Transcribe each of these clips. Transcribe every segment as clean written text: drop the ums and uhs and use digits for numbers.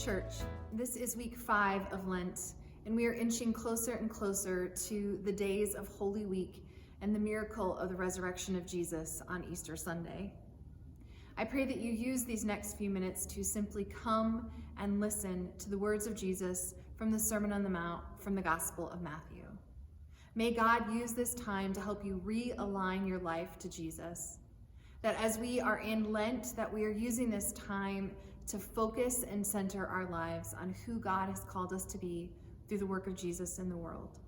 Church, this is week 5 of Lent, and we are inching closer and closer to the days of Holy Week and the miracle of the resurrection of Jesus on Easter Sunday. I pray that you use these next few minutes to simply come and listen to the words of Jesus from the Sermon on the Mount from the Gospel of Matthew. May God use this time to help you realign your life to Jesus. That as we are in Lent, that we are using this time to focus and center our lives on who God has called us to be through the work of Jesus in the world.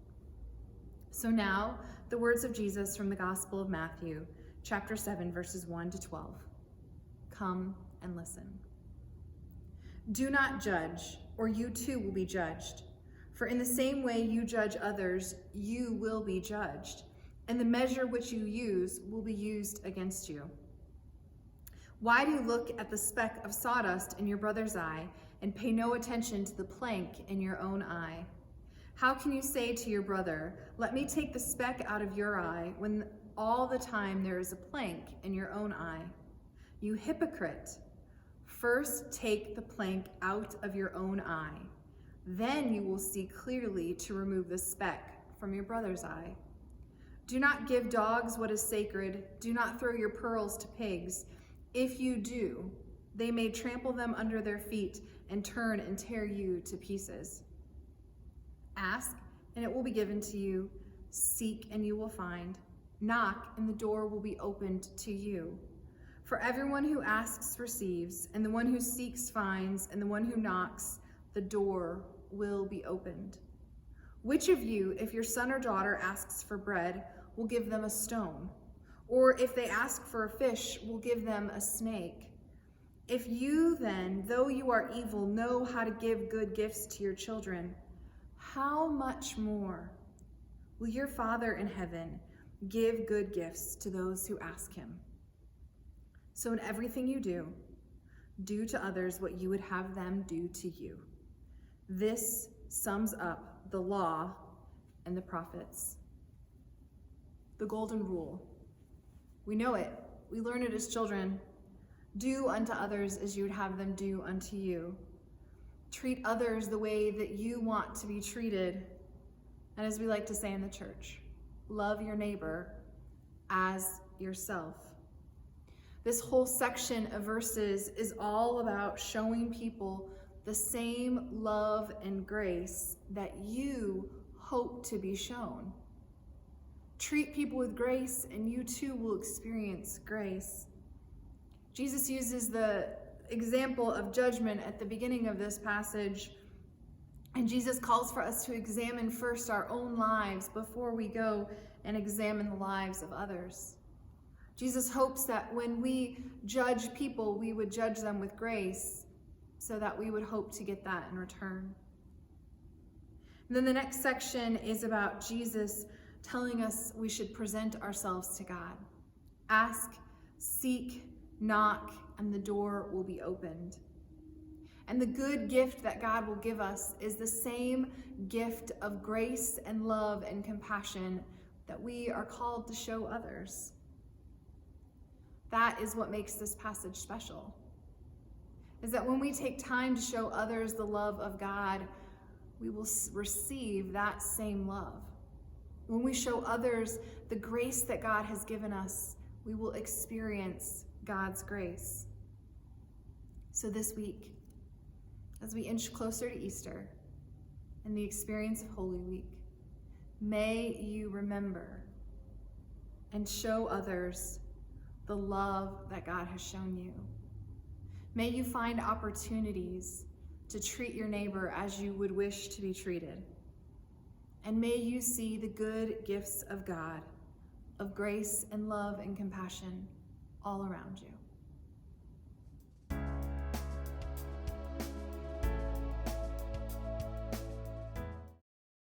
So now, the words of Jesus from the Gospel of Matthew, chapter 7, verses 1 to 12. Come and listen. Do not judge, or you too will be judged. For in the same way you judge others, you will be judged, and the measure which you use will be used against you. Why do you look at the speck of sawdust in your brother's eye and pay no attention to the plank in your own eye? How can you say to your brother, let me take the speck out of your eye, when all the time there is a plank in your own eye? You hypocrite! First take the plank out of your own eye. Then you will see clearly to remove the speck from your brother's eye. Do not give dogs what is sacred. Do not throw your pearls to pigs. If you do, they may trample them under their feet and turn and tear you to pieces. Ask, and it will be given to you. Seek, and you will find. Knock, and the door will be opened to you. For everyone who asks receives, and the one who seeks finds, and the one who knocks, the door will be opened. Which of you, if your son or daughter asks for bread, will give them a stone? Or if they ask for a fish, will give them a snake? If you then, though you are evil, know how to give good gifts to your children, how much more will your Father in heaven give good gifts to those who ask him? So in everything you do, do to others what you would have them do to you. This sums up the law and the prophets. The golden rule. We know it. We learn it as children. Do unto others as you would have them do unto you. Treat others the way that you want to be treated. And as we like to say in the church, love your neighbor as yourself. This whole section of verses is all about showing people the same love and grace that you hope to be shown. Treat people with grace, and you too will experience grace. Jesus uses the example of judgment at the beginning of this passage, and Jesus calls for us to examine first our own lives before we go and examine the lives of others. Jesus hopes that when we judge people, we would judge them with grace, so that we would hope to get that in return. And then the next section is about Jesus telling us we should present ourselves to God. Ask, seek, knock, and the door will be opened. And the good gift that God will give us is the same gift of grace and love and compassion that we are called to show others. That is what makes this passage special, is that when we take time to show others the love of God, we will receive that same love. When we show others the grace that God has given us, we will experience God's grace. So this week, as we inch closer to Easter and the experience of Holy Week, may you remember and show others the love that God has shown you. May you find opportunities to treat your neighbor as you would wish to be treated. And may you see the good gifts of God, of grace and love and compassion all around you.